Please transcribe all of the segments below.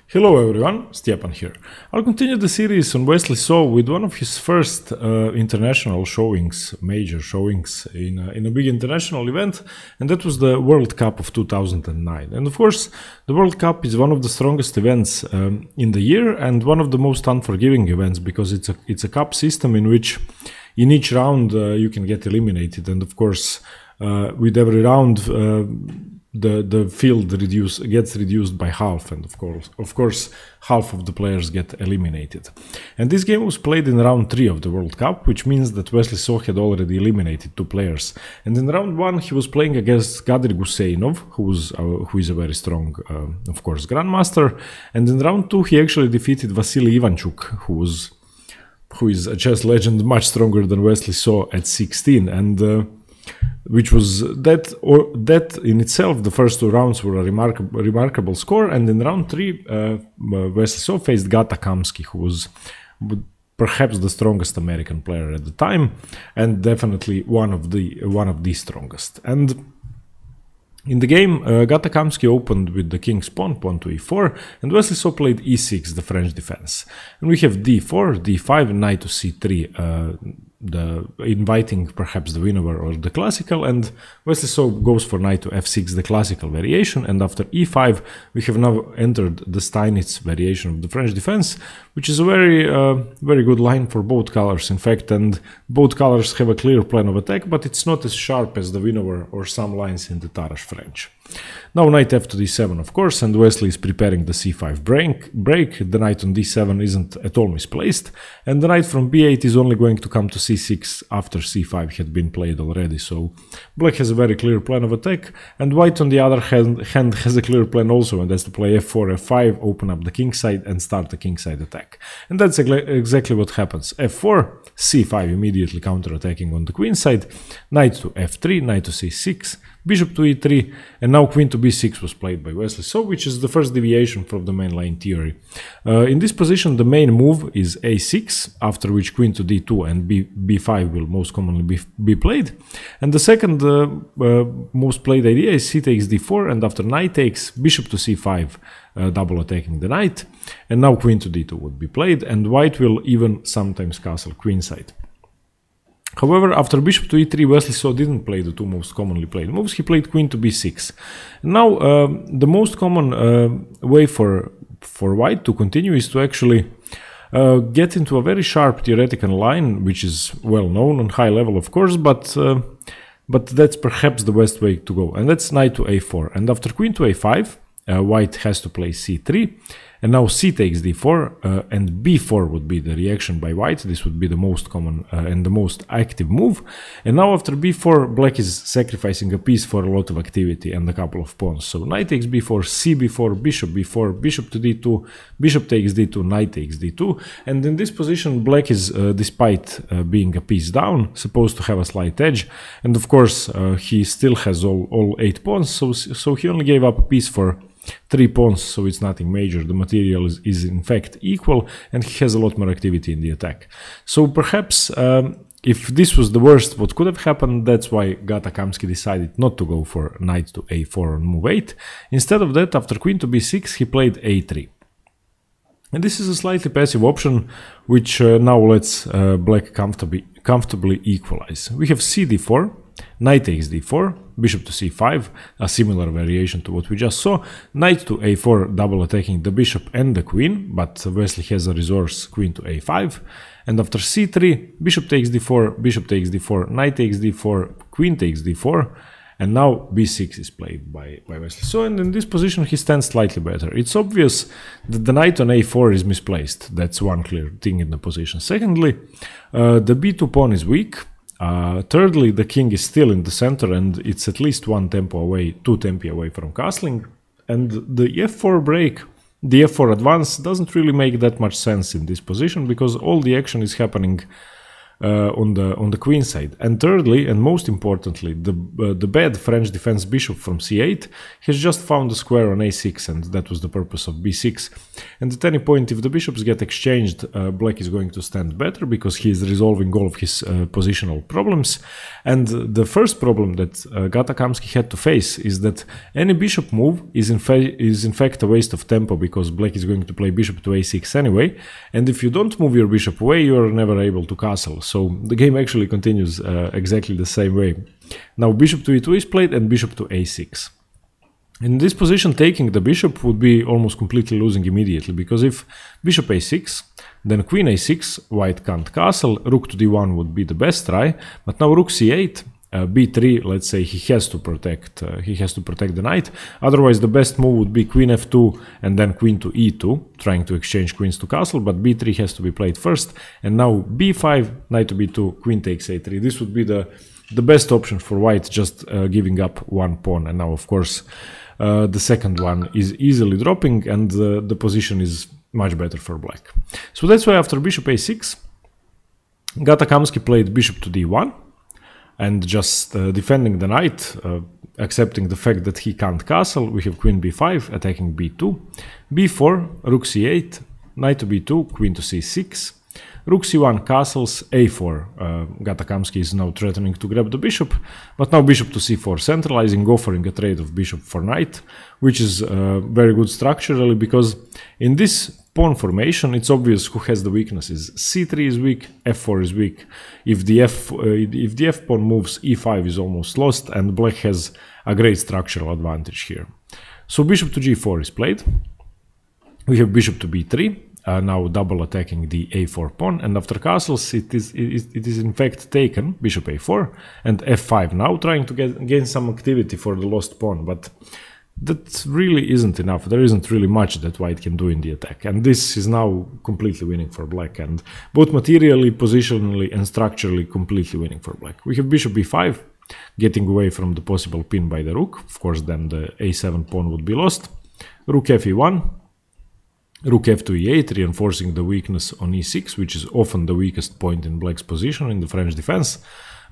Hello everyone, Stjepan here. I'll continue the series on Wesley So with one of his first international showings, major showings in a big international event, and that was the World Cup of 2009. And of course, the World Cup is one of the strongest events in the year and one of the most unforgiving events because it's a cup system in which in each round you can get eliminated, and of course with every round the field gets reduced by half, and of course half of the players get eliminated. And this game was played in round 3 of the World Cup, which means that Wesley So had already eliminated 2 players. And in round 1 he was playing against Gadir Guseinov, who is a very strong, of course, grandmaster. And in round 2 he actually defeated Vassily Ivanchuk, who is a chess legend, much stronger than Wesley So at 16, and which was that in itself. The first 2 rounds were a remarkable score, and in round 3 Wesley So faced Gata Kamsky, who was perhaps the strongest American player at the time, and definitely one of the strongest. And in the game, Gata Kamsky opened with the king's pawn to e4, and Wesley So played e6, the French defense. And we have d4, d5, and knight to c3, inviting perhaps the winner or the classical, and Wesley So goes for knight to f6, the classical variation, and after e5 we have now entered the Steinitz variation of the French defense, which is a very good line for both colors, in fact, and both colors have a clear plan of attack, but it's not as sharp as the winner or some lines in the Tarrasch French. Now knight f to d7, of course, and Wesley is preparing the c5 break. The knight on d7 isn't at all misplaced, and the knight from b8 is only going to come to c6 after c5 had been played already. So black has a very clear plan of attack, and white on the other hand has a clear plan also, and that's to play f4, f5, open up the kingside and start the kingside attack. And that's exactly what happens. f4, c5, immediately counter-attacking on the queen side, knight to f3, knight to c6, bishop to e3, and now queen to b6 was played by Wesley So, which is the first deviation from the main line theory. In this position, the main move is a6, after which queen to d2 and b5 will most commonly be played. And the second most played idea is c takes d4, and after knight takes, bishop to c5, double attacking the knight. And now queen to d2 would be played, and white will even sometimes castle queenside. However, after bishop to e3, Wesley So didn't play the 2 most commonly played moves. He played queen to b6. Now, the most common way for white to continue is to actually get into a very sharp theoretical line, which is well known on high level, of course, but that's perhaps the best way to go. And that's knight to a4. And after queen to a5, white has to play c3. And now c takes d4, and b4 would be the reaction by white. This would be the most common and the most active move. And now after b4, black is sacrificing a piece for a lot of activity and a couple of pawns. So knight takes b4, c b4, bishop to d2, bishop takes d2, knight takes d2. And in this position, black is, despite being a piece down, supposed to have a slight edge. And of course, he still has all 8 pawns, so he only gave up a piece for 3 pawns, so it's nothing major. The material is in fact equal, and he has a lot more activity in the attack. So perhaps if this was the worst what could have happened, that's why Gata Kamsky decided not to go for knight to a4 on move 8. Instead of that, after queen to b6, he played a3. And this is a slightly passive option, which now lets black comfortably equalize. We have c d4, knight takes d4, bishop to c5, a similar variation to what we just saw, knight to a4, double attacking the bishop and the queen, but Wesley has a resource, queen to a5, and after c3, bishop takes d4, knight takes d4, queen takes d4, and now b6 is played by Wesley So, and in this position he stands slightly better. It's obvious that the knight on a4 is misplaced. That's one clear thing in the position. Secondly, the b2 pawn is weak. Thirdly, the king is still in the center, and it's at least 2 tempi away from castling. And the f4 break, the f4 advance doesn't really make that much sense in this position, because all the action is happening on the queen side. And thirdly, and most importantly, the bad French defense bishop from c8 has just found a square on a6, and that was the purpose of b6. And at any point, if the bishops get exchanged, black is going to stand better because he is resolving all of his positional problems. And the first problem that Gata Kamsky had to face is that any bishop move is in fact a waste of tempo, because black is going to play bishop to a6 anyway, and if you don't move your bishop away, you are never able to castle. So the game actually continues exactly the same way. Now bishop to e2 is played and bishop to a6. In this position, taking the bishop would be almost completely losing immediately, because if bishop a6, then queen a6, white can't castle, rook to d1 would be the best try, but now rook c8, b3, let's say he has to protect the knight. Otherwise, the best move would be queen f2 and then queen to e2, trying to exchange queens to castle, but b3 has to be played first. And now b5, knight to b2, queen takes a3. This would be the best option for white, just giving up one pawn. And now, of course, the second one is easily dropping, and the position is much better for black. So that's why after bishop a6, Gata Kamsky played bishop to d1, and just defending the knight, accepting the fact that he can't castle. We have queen b5 attacking b2, b4, rook c8, knight to b2, queen to c6, rook c1 castles, a4. Gata Kamsky is now threatening to grab the bishop, but now bishop to c4, centralizing, offering a trade of bishop for knight, which is very good structurally, because in this pawn formation, it's obvious who has the weaknesses. c3 is weak, f4 is weak. If the f pawn moves, e5 is almost lost, and black has a great structural advantage here. So bishop to g4 is played. We have bishop to b3, now double attacking the a4 pawn, and after castles, it is in fact taken, bishop a4, and f5 now, trying to gain some activity for the lost pawn, but that really isn't enough. There isn't really much that white can do in the attack, and this is now completely winning for black, and both materially, positionally and structurally completely winning for black. We have bishop b5, getting away from the possible pin by the rook. Of course, then the a7 pawn would be lost. Rook fe1, rook f2 e8, reinforcing the weakness on e6, which is often the weakest point in black's position in the French defense.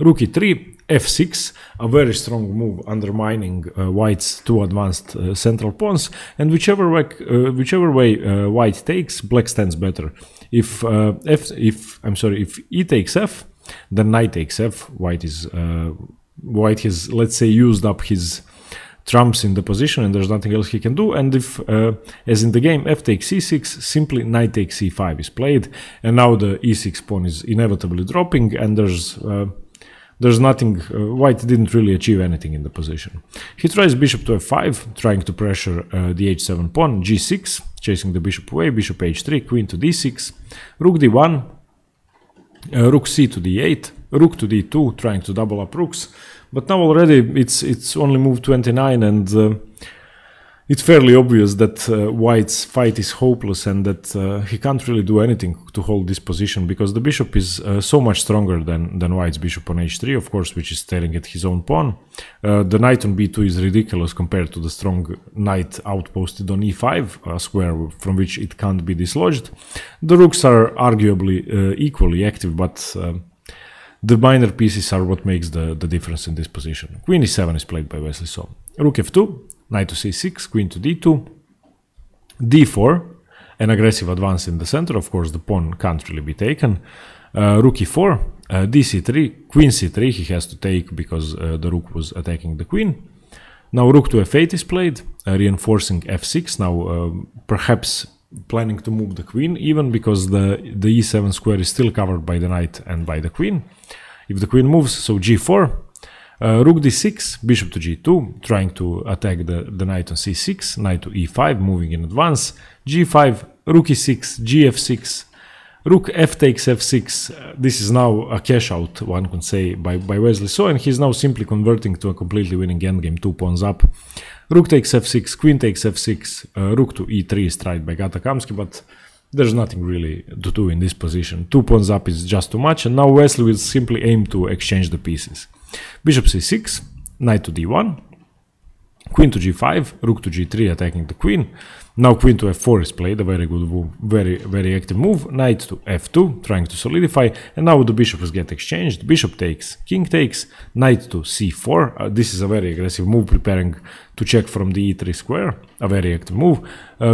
Rook e3, f6, a very strong move, undermining white's two advanced central pawns, and whichever way white takes, black stands better. If e takes f, then knight takes f. White has, let's say, used up his trumps in the position, and there's nothing else he can do. And if, as in the game, f takes c6, simply knight takes c5 is played, and now the e6 pawn is inevitably dropping, and there's nothing. White didn't really achieve anything in the position. He tries bishop to f5, trying to pressure the h7 pawn, g6, chasing the bishop away, bishop h3, queen to d6, rook d1, rook c to d8, rook to d2, trying to double up rooks. But now already it's only move 29, and it's fairly obvious that white's fight is hopeless, and that he can't really do anything to hold this position, because the bishop is so much stronger than white's bishop on h3, of course, which is staring at his own pawn. The knight on b2 is ridiculous compared to the strong knight outposted on e5, a square from which it can't be dislodged. The rooks are arguably equally active, but the minor pieces are what makes the difference in this position. Queen e7 is played by Wesley So. Rook f2, knight to c6, queen to d2, d4, an aggressive advance in the center. Of course, the pawn can't really be taken. Rook e4, dc3, queen c3 he has to take because the rook was attacking the queen. Now rook to f8 is played, reinforcing f6. Now perhaps planning to move the queen, even because the e7 square is still covered by the knight and by the queen. If the queen moves, so g4, rook d6, bishop to g2, trying to attack the knight on c6, knight to e5, moving in advance, g5, rook e6, gf6, rook f takes f6. This is now a cash out, one could say, by Wesley So, and he's now simply converting to a completely winning endgame, 2 pawns up. Rook takes f6, queen takes f6, rook to e3 is tried by Gata Kamsky, but there's nothing really to do in this position. 2 pawns up is just too much, and now Wesley will simply aim to exchange the pieces. Bishop c6, knight to d1, Queen to g5, rook to g3 attacking the queen. Now queen to f4 is played, a very good move, very active move. Knight to f2, trying to solidify, and now the bishops get exchanged. Bishop takes, king takes, knight to c4. This is a very aggressive move, preparing to check from the e3 square, a very active move.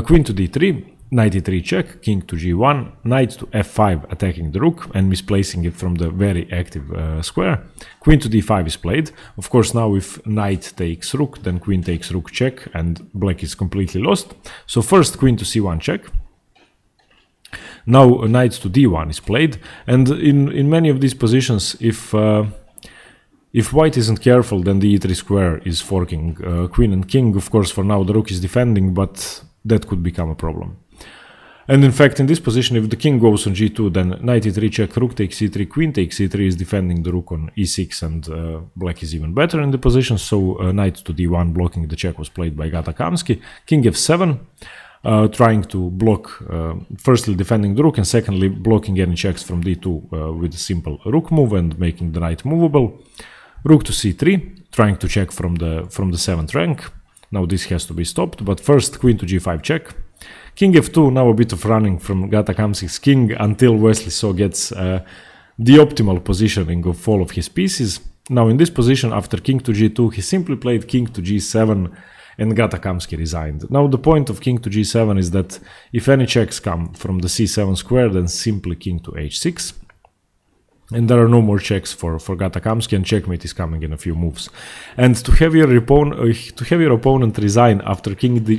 Queen to d3, knight e3 check, king to g1, knight to f5 attacking the rook and misplacing it from the very active square. Queen to d5 is played. Of course, now if knight takes rook, then queen takes rook check and black is completely lost. So first queen to c1 check. Now knight to d1 is played, and in many of these positions, if white isn't careful, then the e3 square is forking queen and king. Of course, for now the rook is defending, but that could become a problem. And in fact, in this position, if the king goes on g2, then knight e3 check, rook takes e3, queen takes e3 is defending the rook on e6, and black is even better in the position. So knight to d1 blocking the check was played by Gata Kamsky. King f7, trying to block, firstly defending the rook, and secondly blocking any checks from d2 with a simple rook move and making the knight movable. Rook to c3, trying to check from the 7th rank. Now this has to be stopped, but first queen to g5 check. King f2, now a bit of running from Gata Kamskyk's king until Wesley So gets the optimal positioning of all of his pieces. Now in this position, after king to g2, he simply played king to g7 and Gata Kamsky resigned. Now the point of king to g7 is that if any checks come from the c7 square, then simply king to h6. And there are no more checks for Gata Kamsky, and checkmate is coming in a few moves. And to have your opponent resign after king to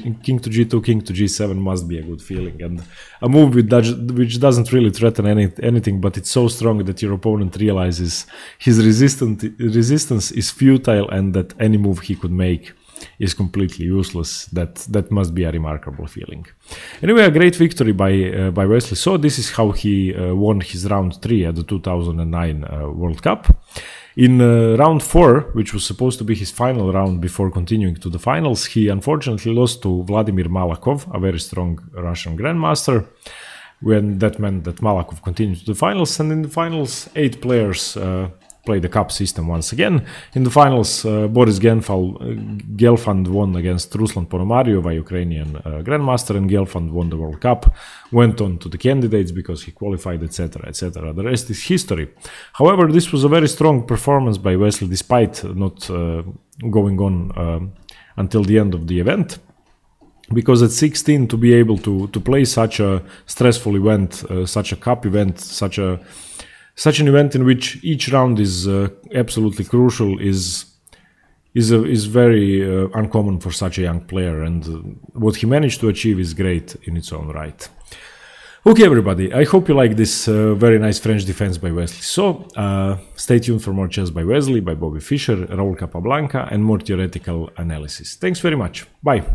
g2, king to g7 must be a good feeling, and a move which doesn't really threaten anything, but it's so strong that your opponent realizes his resistance is futile and that any move he could make is completely useless. That must be a remarkable feeling. Anyway, a great victory by Wesley So. This is how he won his round 3 at the 2009 World Cup. In round 4, which was supposed to be his final round before continuing to the finals, he unfortunately lost to Vladimir Malakov, a very strong Russian grandmaster. When that meant that Malakov continued to the finals, and in the finals 8 players played the cup system once again. In the finals, Boris Gelfand won against Ruslan Ponomaryov, a Ukrainian grandmaster, and Gelfand won the World Cup, went on to the candidates because he qualified, etc., etc. The rest is history. However, this was a very strong performance by Wesley, despite not going on until the end of the event. Because at 16, to be able to play such a stressful event, such a cup event, such an event in which each round is absolutely crucial is very uncommon for such a young player, and what he managed to achieve is great in its own right. Okay, everybody, I hope you like this very nice French defense by Wesley So. Stay tuned for more chess by Wesley, by Bobby Fischer, Raul Capablanca, and more theoretical analysis. Thanks very much. Bye.